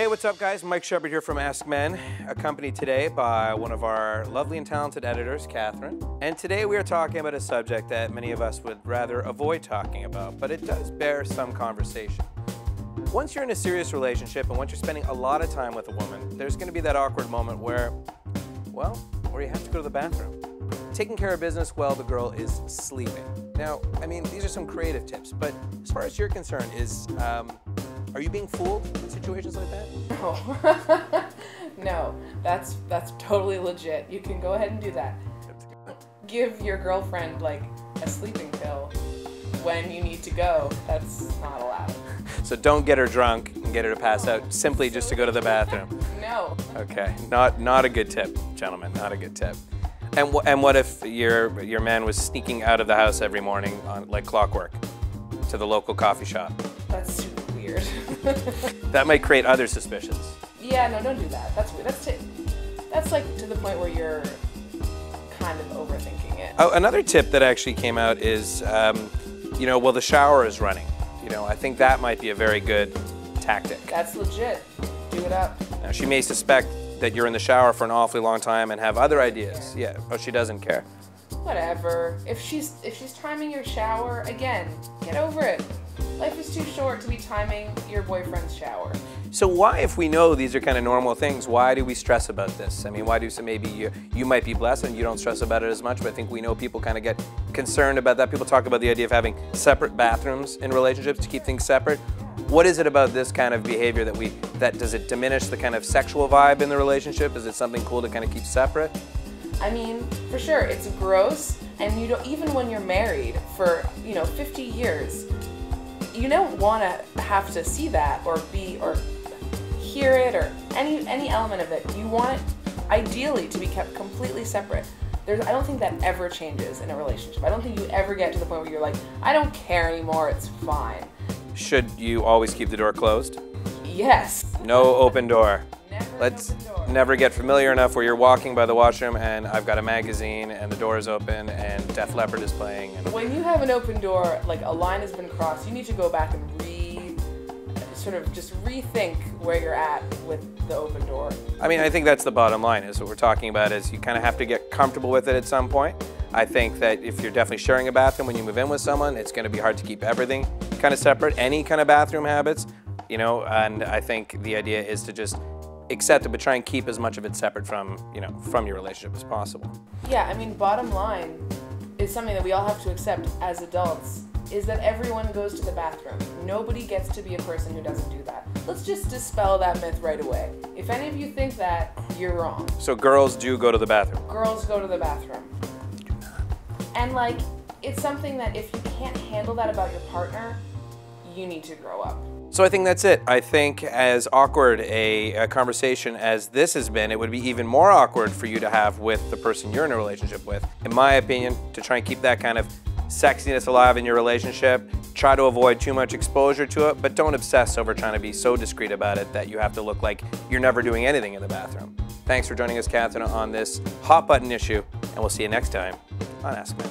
Hey, what's up guys? Mike Shepard here from AskMen, accompanied today by one of our lovely and talented editors, Catherine. And today we are talking about a subject that many of us would rather avoid talking about, but it does bear some conversation. Once you're in a serious relationship and once you're spending a lot of time with a woman, there's going to be that awkward moment where you have to go to the bathroom. Taking care of business while the girl is sleeping. Now, I mean, these are some creative tips, but as far as you're concerned, are you being fooled in situations like that? No. No, that's totally legit. You can go ahead and do that. Give your girlfriend like a sleeping pill when you need to go. That's not allowed. So don't get her drunk and get her to pass out simply just to go to the bathroom. No. Okay, not a good tip, gentlemen, not a good tip. And what if your man was sneaking out of the house every morning on like clockwork to the local coffee shop? That's super weird. That might create other suspicions. Yeah, no, don't do that. That's weird. That's like to the point where you're kind of overthinking it. Oh, another tip that actually came out is, the shower is running. I think that might be a very good tactic. That's legit. Do it up. Now, she may suspect that you're in the shower for an awfully long time and have other ideas. Yeah, oh, she doesn't care. Whatever. If she's timing your shower, again, get over it. Life is too short to be timing your boyfriend's shower. So why, if we know these are kind of normal things, why do we stress about this? I mean, why do maybe you might be blessed and you don't stress about it as much, but I think we know people kind of get concerned about that. People talk about the idea of having separate bathrooms in relationships to keep things separate. What is it about this kind of behavior that does it diminish the kind of sexual vibe in the relationship? Is it something cool to kind of keep separate? I mean, for sure, it's gross, and you don't, even when you're married for 50 years, you don't want to have to see that or hear it or any element of it. You want it ideally to be kept completely separate. I don't think that ever changes in a relationship. I don't think you ever get to the point where you're like, I don't care anymore, it's fine. Should you always keep the door closed? Yes. No open door. Let's never get familiar enough where you're walking by the washroom and I've got a magazine and the door is open and Def Leppard is playing. And when you have an open door, like a line has been crossed, you need to go back and just rethink where you're at with the open door. I mean, I think that's the bottom line, is what we're talking about is you kind of have to get comfortable with it at some point. I think that if you're definitely sharing a bathroom when you move in with someone, it's going to be hard to keep everything kind of separate, any kind of bathroom habits, and I think the idea is to just accept it, but try and keep as much of it separate from your relationship as possible. Yeah, I mean, bottom line is something that we all have to accept as adults, is that everyone goes to the bathroom. Nobody gets to be a person who doesn't do that. Let's just dispel that myth right away. If any of you think that, you're wrong. So girls do go to the bathroom? Girls go to the bathroom. And it's something that if you can't handle that about your partner, you need to grow up. So I think that's it. I think as awkward a conversation as this has been, it would be even more awkward for you to have with the person you're in a relationship with. In my opinion, to try and keep that kind of sexiness alive in your relationship, try to avoid too much exposure to it, but don't obsess over trying to be so discreet about it that you have to look like you're never doing anything in the bathroom. Thanks for joining us, Catherine, on this hot button issue, and we'll see you next time on AskMen.